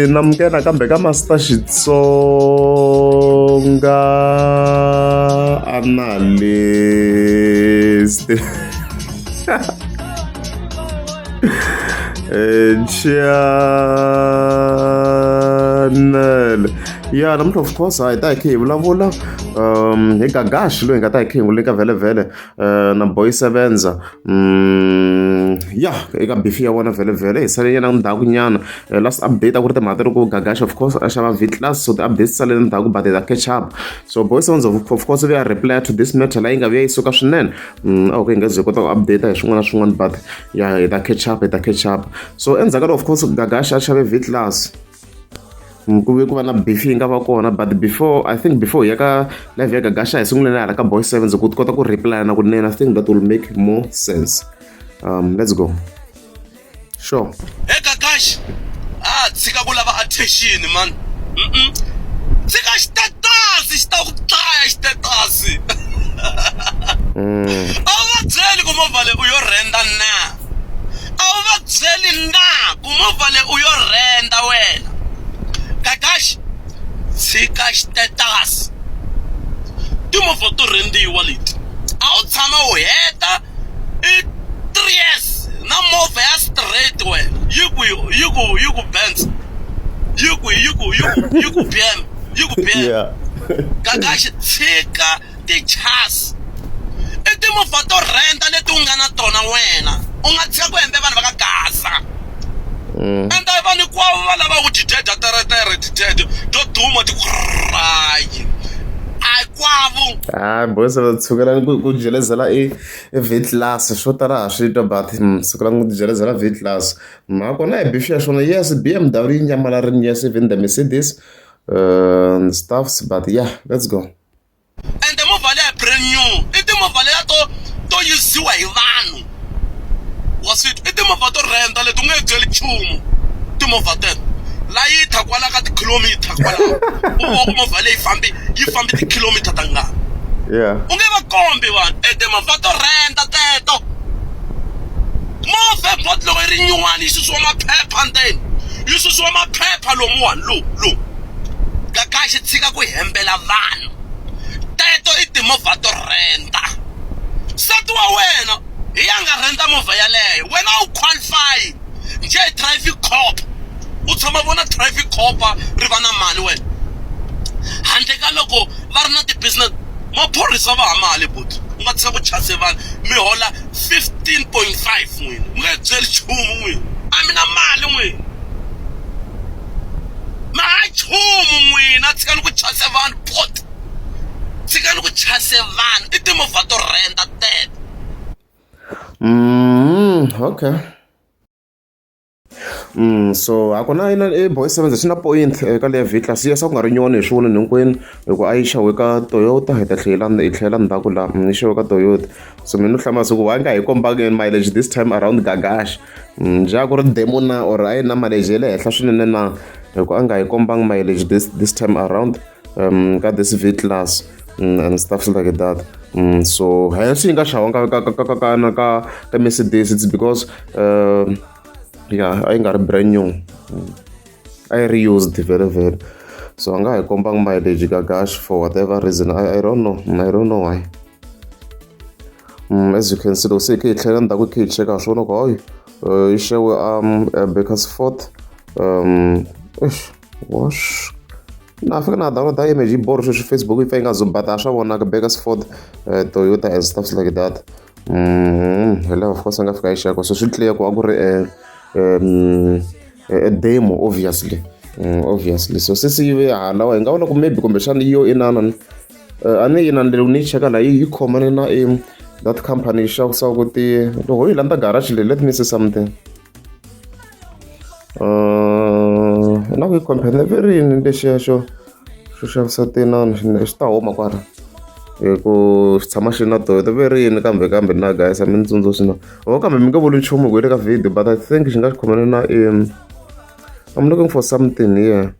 namukela kambe ka Master Xitsonga analyst. Channel. Yeah, namuntlha of course hi ta hi khe hi vulavula hi Gagashi loyi hi nga ta hi khe hi n'wi leka vhele na Boy Sevenza. Yeah, eka beef ya vona vhele hi salele na ndzhaku nyana. Last update a ku ri timhaka loko Gagashi of course a xava V-Class, so ti-updates salele ndzhaku but ta catch up. So Boy Sevenza of course we are reply to this matter laha yi nga vuya yi suka swinene. Okay, hi nga ze kota ku update hi swin'wana na swin'wana but yeah hi ta catch up. So endzhaku of course Gagashi a xave V-Class. Ku ve ku va na beef yi nga va kona, but before I think before ya ka live ya Gagashi hi sunguleni hala ka Boy Sevenza ku kota ku reply na kunene. I think that will make more sense. Let's go. Sure. Hey Gagashi, tshika ku lava attention man. Tshika status ku tlaya status. A wu va byeli ku movha leyi u yo renda na. A wu va byeli na ku movha leyi u yo renda wena. Gagashi, tshika status. Timovha to rendiwa leti. A wu tshama u heta 3 years na movha ya straight wena. Yi ku Benz. Yi ku BM. Yeah. Gagashi, tshika ti-chas. I timovha to renta leti u nga na tona wena. U nga tshika ku hembe vanhu va ka Gaza. Enda vanhu kwavo va lava ku tideda teretere tidede to duma ti krayi. Ai kwavo. Boy Sevenza tsukelani ku jelezela V-Class swo tala ha swi twa but tsukelani ku jelezela V-Class. Mhaka kona hi beef ya swona, yes BMW yi nyamalarini, yes even the Mercedes stuffs, but yeah, let's go. And the movha leyi brand new. I timovha leya to yisiwa hi vanhu. I timovha to renta leti u nge byeli nchumu. Timovha teto la yi tha kwala ka tikhilomitha kwala. U vona ku movha leyi yi fambi tikhilomitha ta ngani. Yeah. U nge va kombi vanhu. I timovha to renta teto. Movha bot loko yi ri nyuwani yi susiwa maphepha ndzeni. Yi susiwa maphepha lomuwani lo. Gagashi, tshika ku hembela vanhu. Teto i timovha to renta. Nsati wa wena hi ya nga renta movha yaleyo, wena u qualify njhe hi traffic cop. U tshama vona traffic cop ri va na mali wena. Handle ka loko va ri na ti-business maphorisa va ha mali but u nga tshika ku chase vanhu mi hola 15.5 n'wina. U nga byeli nchumu n'wina. A mi na mali n'wina. Ma nchumu n'wina, tshikani ku chase vanhu but. Tshikani ku chase vanhu. I timovha to renta teto. Okay. So a ku na Boy Sevenza xi na point ka leya V-Class. Yes a ku nga ri nyoni hi swi vona hinkwenu hikuva a yi xawe ka Toyota hi tlhela ndzhaku laha yi xawe ka Toyota. So mina ni hlamula ku why nga hi kombanga mileage this time around Gagashi. Njha ku ri demo na or a yi na mileage ya le henhla swinene na hikuva a nga hi kombanga mileage this time around ka this V-Class and stuff like that. So hence yi nga xawanga ka Mercedes, it's because yeah I got a brand new. I reused very. So I got a compound mileage Gagashi for whatever reason. I don't know why. As you can see, those say check out show no show Bakersford wash. Na fika na download that image board on Facebook if I got some but I show one like Bakersford Toyota and stuff like that. Hello, of course I got share so should clear ko a demo obviously. So since you are now and go maybe combination you in an ani in an uni check la you common na that company show so good the whole land garage. Let me say something. Now we compare very in the share show certain on sta homa kwara ku tshama xi na Toyota very in kambe na guys I mean tsundzuxi na kambe mi nga vuli nchumu ku le ka video but I think xi nga xi khomana na I'm looking for something here.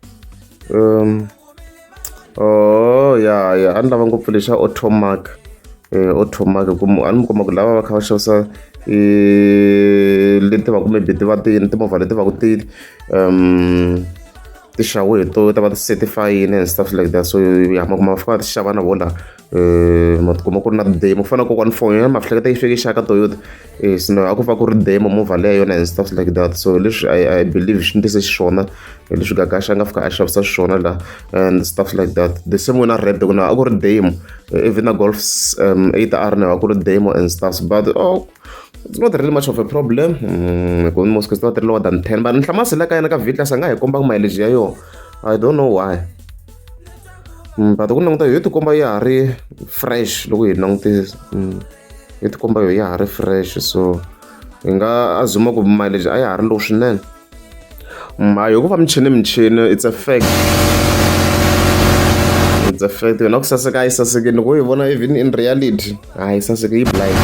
Oh yeah, and lava ngopfu lexa Automark. automake a ni mi kuma ku lava va kha va xavisa leti va ku maybe ti va timovha leti va ku ti xawe hi Toyota va ti certifyini and stuff like that. So ya ma kuma va fika va ti xava na vola ma tikuma ku ri na demo ku fana na kokwani phone ya mahleketa yi fike yi xaka Toyota sino a ku fa ku ri demo movha leyo yona and stuff like that. So leswi I believe swi ndise xiswona leswi Gagash a nga fika a xavisa xiswona la and stuff like that. The same way na Red ku na a ku ri demo even na Golf 8R na a ku ri demo and stuff, but it's not really much of a problem. Most it's not really lower than 10, but nhlamasela ka yena ka Vitlas a nga hi komba mileage ya yona. I don't know why. But ku languta hi ti komba ya ha ri fresh loko hi langutisa hi ti komba ya ha ri fresh, so hi nga azuma ku mileage a ya ha ri low swinene. Hayi ku va michini it's a fact. It's a fact. Yona ku saseka a yi saseki loko hi vona even in reality a yi saseki yi blind.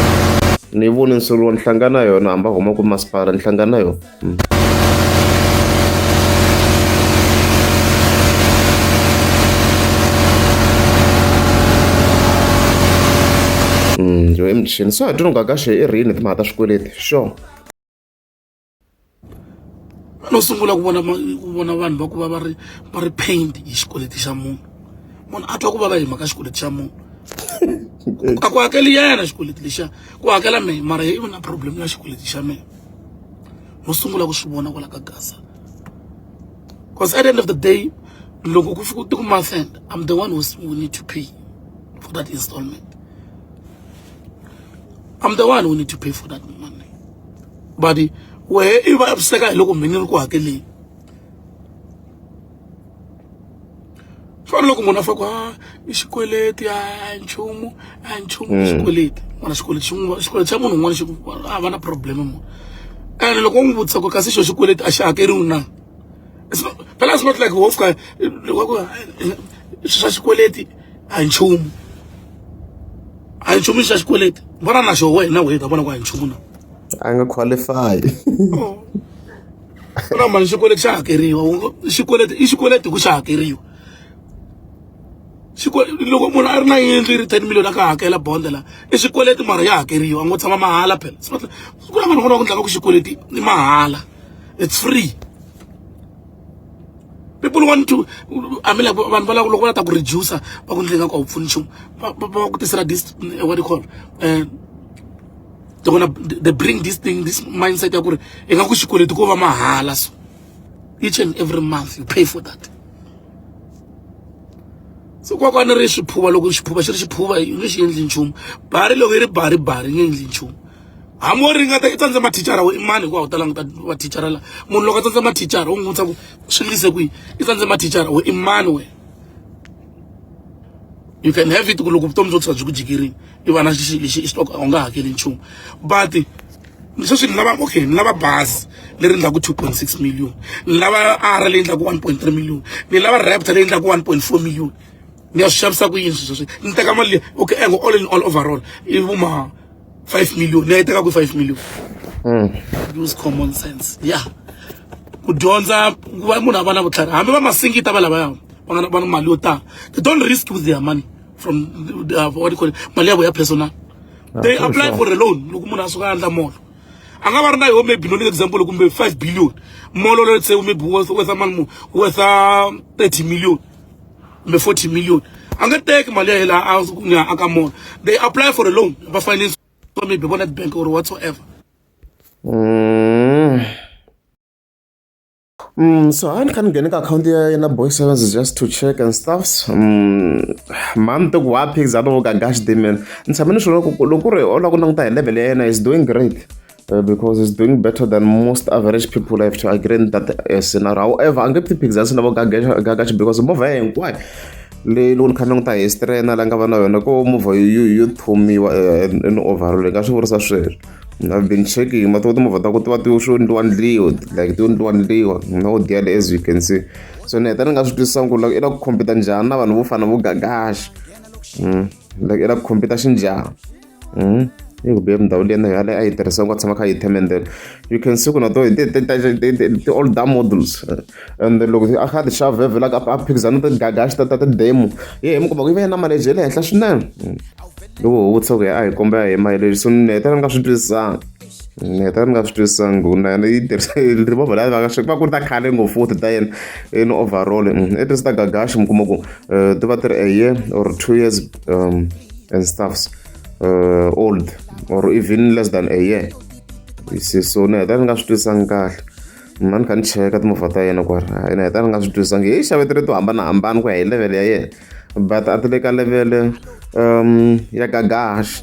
Ni voni nsolo ni hlangana yona hamba huma ku masipala ni hlangana yona. Jo emchini so I don't know Gagash i rini timhaka ta swikweleti sure. No sungula ku vona vanhu va ku va ri pained hi xikweleti xa munhu a twa ku vava hi mhaka xikweleti xa munhu a ku hakeli yena xikweleti lexiya ku hakela mehe mara i na problem ya xikweleti xa mehe no sungula ku swi vona kwala ka Gaza, because at the end of the day loko ku fika ku month end I'm the one who need to pay for that installment. I'm the one who need to pay for that money, but where if I upseka hi loko mina ri ku hakeleni fana loko munhu a fa ku i xikweleti a nchumu xikweleti mana xikweleti xa munhu un'wana xi va na problem munhu and loko u n'wi vutisa ku kasi xo xikweleti a xi hakeriwi na phela it's not like wofika loko swa xikweleti a nchumu xa xikweleti vona na xo wena ta vona ku a nchumu na a nga qualify. na mani xikweleti xa hakeriwa xikweleti ku xa hakeriwa loko munhu a ri na yindlu ri 10 million aka hakela bond la i xikweleti mara ya hakeriwa a ngo tshama mahala phela ku na vanhu vona ku tlanga ku xikweleti ni mahala, it's free. People want to vanhu va loko va ta ku reducer va ku ndlenga ku a wu pfuni nchumu va ku tisela this what do you call they bring this mindset ya ku ri i nga ku xikweleti ko va mahala, so each and every month you pay for that. So kwa ni ri swiphuva loko xiphuva xi ri xiphuva i nge xi endli nchumu, bari loko yi ri bari i nge endli nchumu. Hambi wo ringeta i tsandze mathicara we i mani ku a wu ta languta mathicara la munhu loko a tsandze mathicara u n'wi vutisa ku swi lise kwihi i tsandze mathicara we i mani we. You can have it ku loko vutomi byo tshuka byi ku jikirini i va na lexi i xitoko a wu nga hakeli nchumu, but sweswi ni lava okay ni lava bazi leri endlaku 2.6 million, ni lava ara leyi endlaku 1.3 million, ni lava Raptor leyi endlaku 1.4 million. Ni ya swi xavisa ku yini sweswi ni teka mali okay all in all overall i vuma 5 million ni ya teka ku 5 million. Use common sense ku dyondza ku va munhu a va na vutlhari hambi va masingita va lavaya va na mali yo tala, they don't risk with their money from what do you call it mali ya personal. They apply for a loan loko munhu a suka a endla molo a nga va ri na yo maybe no example kumbe 5 billion molo let's say maybe worth 30 million me 40 million a nga teki mali ya hela aka molo. They apply for a loan va finance maybe Bonnet Bank or whatsoever. So I can get an account here in a Boys Sevens just to check and stuff. Man to go up pigs, I don't Gagash them and some all level is doing great. Because it's doing better than most average people. I have to agree that scenario. However, I'm going to pick that Gagash because more very why. Le lun kanong ta history na lang ka na yun ko move you told me in overall ka sure sa share. I've been checking matoto mo vata ko to what you show in one leo like don't one leo no deal as you can see. So ne tana nga swi sangu like ila computer njana na vanhu vo fana vo Gagash. Like ila computer njana. You be able to learn how to iterate what some kind of then you can see the all the models and the look I had the shove like up pics another Gagash that demo yeah mo ko ba na manage le hla swinene. loko u tshoke a hi kombela hi mali leyi so ni heta ni nga swi twisisanga ni heta ni nga swi twisisanga ku na yena yi tirhisa timovha laya va ku ri ta khale ngopfu futhi ta yena in overall i tirhisa ta gagashi mi kuma ku ti va ti ri a year or 2 years and stuffs old or even less than a year you see so ni heta ni nga swi twisisanga kahle mina ni kha ni cheka timovha ta yena ku ri ni heta ni nga swi twisisanga hi xave ti ri to hambanahambana ku ya hi level ya yena but a ti le ka level ya gagashi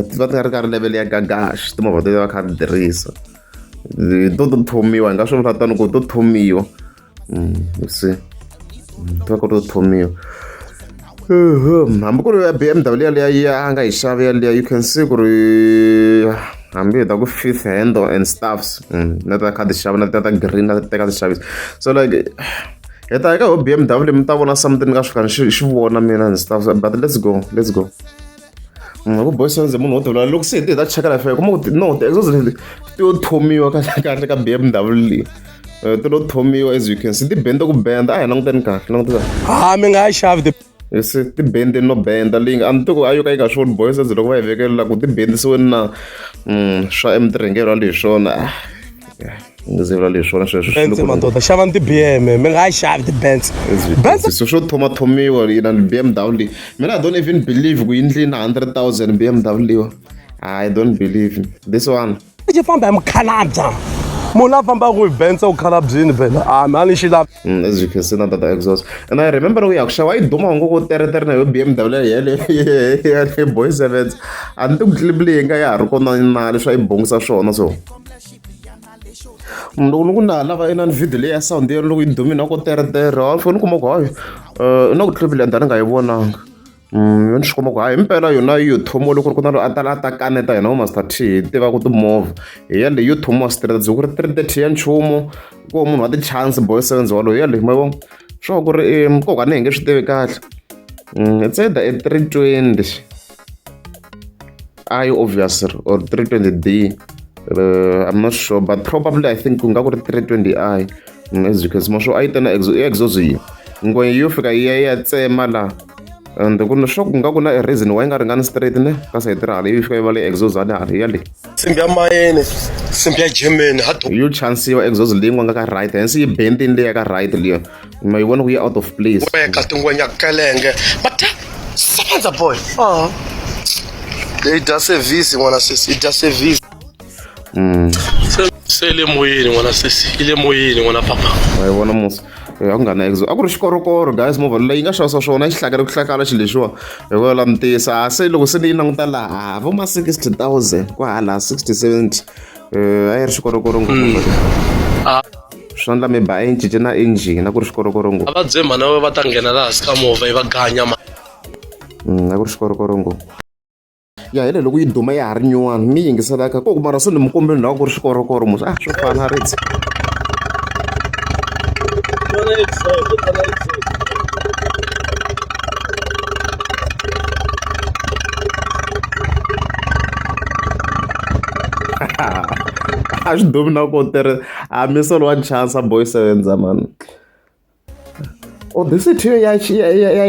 ti va ti nga ri ka ri level ya gagashi timovha ti va kha ti tirhisa to thomiwa hi nga swi vula tani ku to thomiwa you see ti va ku ri to thomiwa hambi ku ri ya BMW yaliya a nga hi xave yaliya you can see ku ri hambi hi ta ku fifth hand and stuffs na ta kha ti xava na ta green na ta teka ti xavisa so like hi ta eka ho BMW mi ta vona something ka swi kha xi vona mina and stuff but let's go ku boysenze munhu wo ti vula loko se hi ta cheka la feka kuma ku no ti-exhaust leti ti yo thomiwa kahle ka BMW leyi ti lo thomiwa as you can see ti benda ku benda a hi languteni kahle langutisa mi nga ha xavi se ti bende no benda leyi a ni ti ku a yo ka yi nga swoni boysenze loko va hi vekelela ku ti bendisiweni na swa emitirhengelo wa leswi swona ndzi vula leswi swona sweswo madoda xavani ti-BM mi nga ha xavi ti-Benz so swo thomiwa yina BMW leyi mina I don't even believe ku yindlini 100,000 BMW I don't believe this one xi famba hi mukhalabya munhu la fambaka hi Benz ukhalabyin phela mi a ni xi lavi as you can see na tata exhaust and I remember ku ya ku xava yi duma ngo ku teretere na yo BMW yale boy sevens a ni ti ku clip leyi nga ya ha ri kona na leswi a yi bongisa swona so loko na lava inani video leyi ya sound yena loko yi dumini a ko teretere a foni kuma ku hayi na ku clip leyi a ni nga yi vonanga ni swi kuma ku hayi impela yona yo thomo loko ri ku na lo a tala a ta kaneta yena vo master T hi tiva ku timovha hi yaleyi yo thomiwa straight ku ri 330 ya nchumu ku munhu wa ti-chance boy sevens waloyo yaleyi ma vo swa ku ri nkoka ni hi nge swi tivi kahle it's either a 320 I obvious or 320D I'm not sure but probably I think ku nga ku ri 320i as you can see maswo a yi tena exhaust yi ngwe yo fika yi ya tsema la and ku na swo ku nga ku na a reason why yi nga ringani straight ne ka sayiti hala yi fika yi va le exhaust ani hala yale simbi ya mayeni simbi ya Germany yo chance yo exhaust leyi nga ka right hence yi bendini leyi ka right leyi ma yi vona ku yi out of place ka tingwenya kelenge but sebenza boy ida service n'wana sesi ida service se le moyeni n'wana sesi ile moyeni n'wana papa wa vona musa a ku nga na exhaust a ku ri xikorokoro guys movha leyi nga xavisa swona xi hlakala ku hlakala xi lexiwa hikuva la mutisa se loko se ni yi languta laha vo ma 60,000 ku hala 60-70 a yi ri xikorokoro ngopfu swi endla maybe a yi cince na engine a ku ri xikorokoro ngopfu a va dzemba na we va ta nghena laha hansi ka movha yi va ganya a ku ri xikorokoro ngopfu ya hele loko yi duma ya ha ri nyuwani mi yingiselaka koku mara se ni mi kombeni laha ku ri xikorokoro musa swo fana ritsi a swi dumi na ko tere a misolo wa chance boy sevenza man obesity ya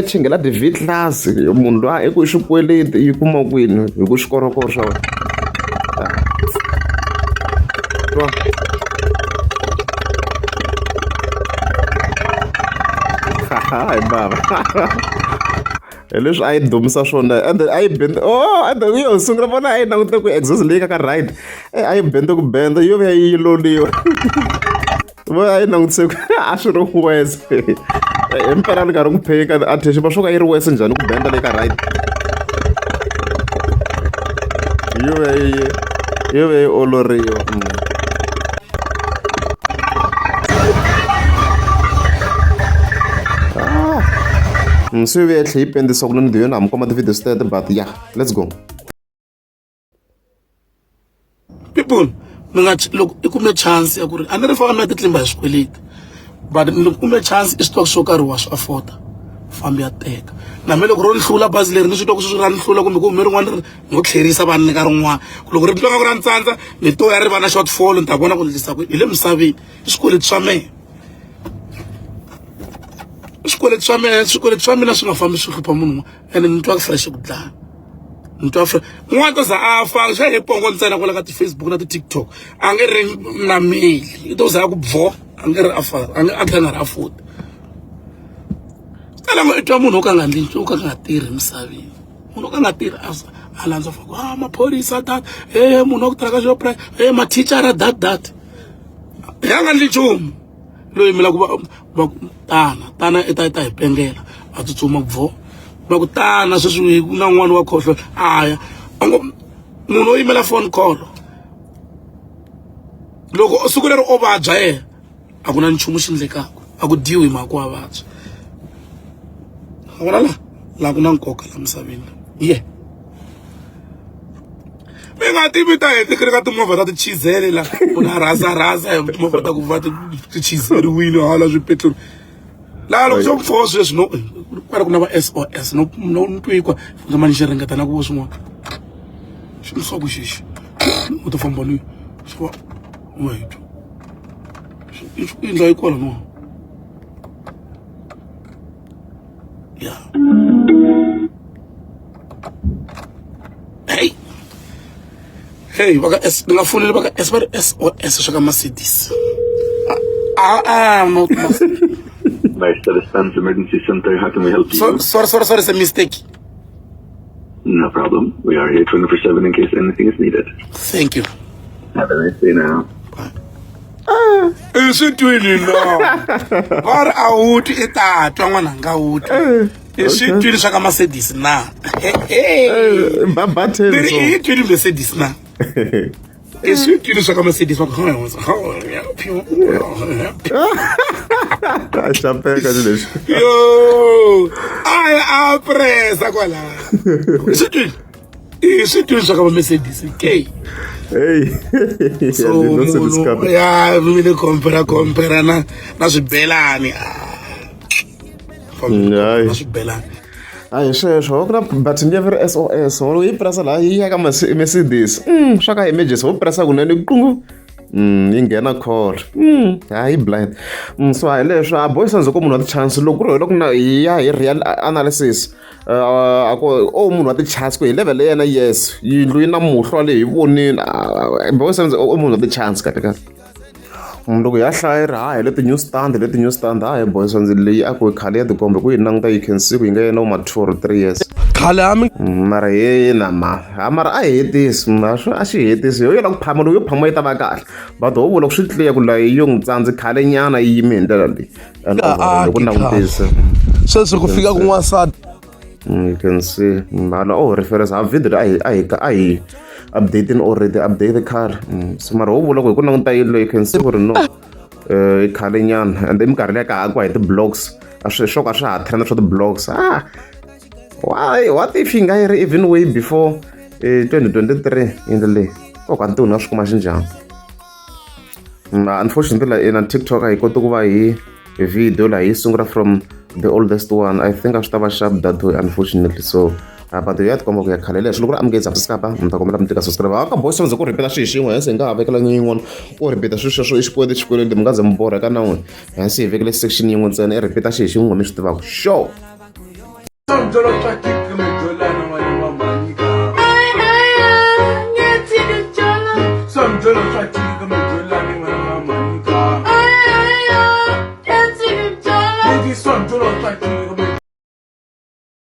chingela the class munhu loyi eku xikweleti yi kuma kwini hi ku xikorokoro xa wena hayi baba hi leswi a yi dumisa swona ende a yi benda ende yo sungula vona a yi langute ku exhaust leyi ka right a yi benda ku benda yo ya yi loliwa vo a yi langutise a swi ri wese impela ni karhi ku pheka attention va swo ka yi ri wese njhani ku benda le ka right yo ve yi oloriwa swi ve tlhe yi pendisa ku ni ndi yona a mi komba ti-video state but yeah let's go people loko i kume chance ya ku ri a ni ri fana na titlimba hi swikweleti but loko kume chance i switwa swo karhi wa swi afford fambi ya teka na me loko ro ni hlula bazi leri ni swi twa ku swi ra ni hlula kumbe ku hume rin'wana ni ngo tlherisa vanhu ni ka rin'wana loko ri twa nga ku ra ntsandza ni to ya ri va na shortfall ni ta vona ku ndlisa ku hi le misaveni i swikweleti swa mehe swikweleti swa mina swi nga fambi swi hlupha munhu ene ni twa fresh ku dlaya ni twa fresh n'wana to za a fa xa hi pongo ntsena kwala ka ti-Facebook na ti-TikTok a nge ri na mail i to za ya ku bvo a nge ri a tlhela nga ri a futa talanga i twa munhu wo ka nga ndli wo ka nga tirhi emisaveni munhu wo ka nga tirhi a landza fa ku maphorisa that munhu wa ku tirha ka Shoprite mathicara that ya nga ndli nchumu loyi yimela ku va tana i ta hi pengela a tsutsuma bvo va ku tana sweswi ku na n'wana wa khohlola aya munhu wo yimela phone call loko siku leri o vabya a ku na nchumu xi endlekaka a ku diwi hi mhaka wa vabya a vona la ku na nkoka la misaveni mi nga tivi ta heti kiri ka timovha ta tichizele la ku na rasa hi timovha ta ku va tichizeriwile hala swipetleli laha loko xo pfowa sweswi no kwala ku na va SOS no ntwikwa nga mani xi ringeta na ku vo swin'wana xi miswaku xixi u ta famba loyi xi va wait i ndla yi kwala no hey baka ni nga fonele baka SOS swa ka Mercedes no Master Stans Emergency Center, how can we help you? Sorry, it's a mistake. No problem. We are here 24/7 in case anything is needed. Thank you. Have a nice day now. Swi twini no va ri a wuti i tatwa n'wana nga wuti i swi twini swa ka Mercedes na i twini Mercedes na i swi twini swa ka Mercedes Xapeka leswi yo a presa kwala swi twini swa ka Mercedes so munhu ya mine compare na swibelani na swibelani hayi sweswo ku na but nge veri SOS loko yi pressa laha yi ya ka Mercedes swa ka emergency wo pressa kunene qungu yi nghena call hayi blind so hayi leswo a boys ko munhu wa ti-chance loko ku ri loko na ya hi real analysis munhu wa ti-chance ku hi level yena yes yindlu yi na muhlwa leyi hi vonini boys munhu wa ti-chance kahle loko ya hlaya ri hayi le ti-new stand hayi boys leyi a ku khale ya tikombe ku yi languta you can see ku yi nga yena ma 2 or 3 years khale mara yena mara a hetisi a xi hetisi yo yela ku phama loko yo phama yi ta va kahle but ho vula ku swi tliya ku laha yo n'wi tsandzi khale nyana yi yime hi ndlela leyi loko langutisa sweswi ku fika kun'wansati you can see mala reference ha video a hi updating update car so mara ho vula ku hi ku languta yilo you can see ku ri no i khale nyana and minkarhi leya ka hakiwa hi ti-blogs a swo ka swa ha trend swa ti-blogs what if yi nga yi ri even way before 2023 in the leyi kanti u nga swi kuma xinjhani unfortunately na TikTok a hi koti ku va hi video laha hi sungula from the oldest one I think a swi ta va sharp that way unfortunately so but ya tikomba ku ya khale leswi loko ri amukeli subscribe mi ta kombela mi tika subscribe ka boys ku rhipeta swilo xin'we hensi hi nga ha vekela yin'wana ku rhipeta swilo sweswo i xikweleti mi nga ze mi borheka na n'we hensi hi vekele section yin'we ntsena i rhipeta xilo xin'we mi swi tivaka sure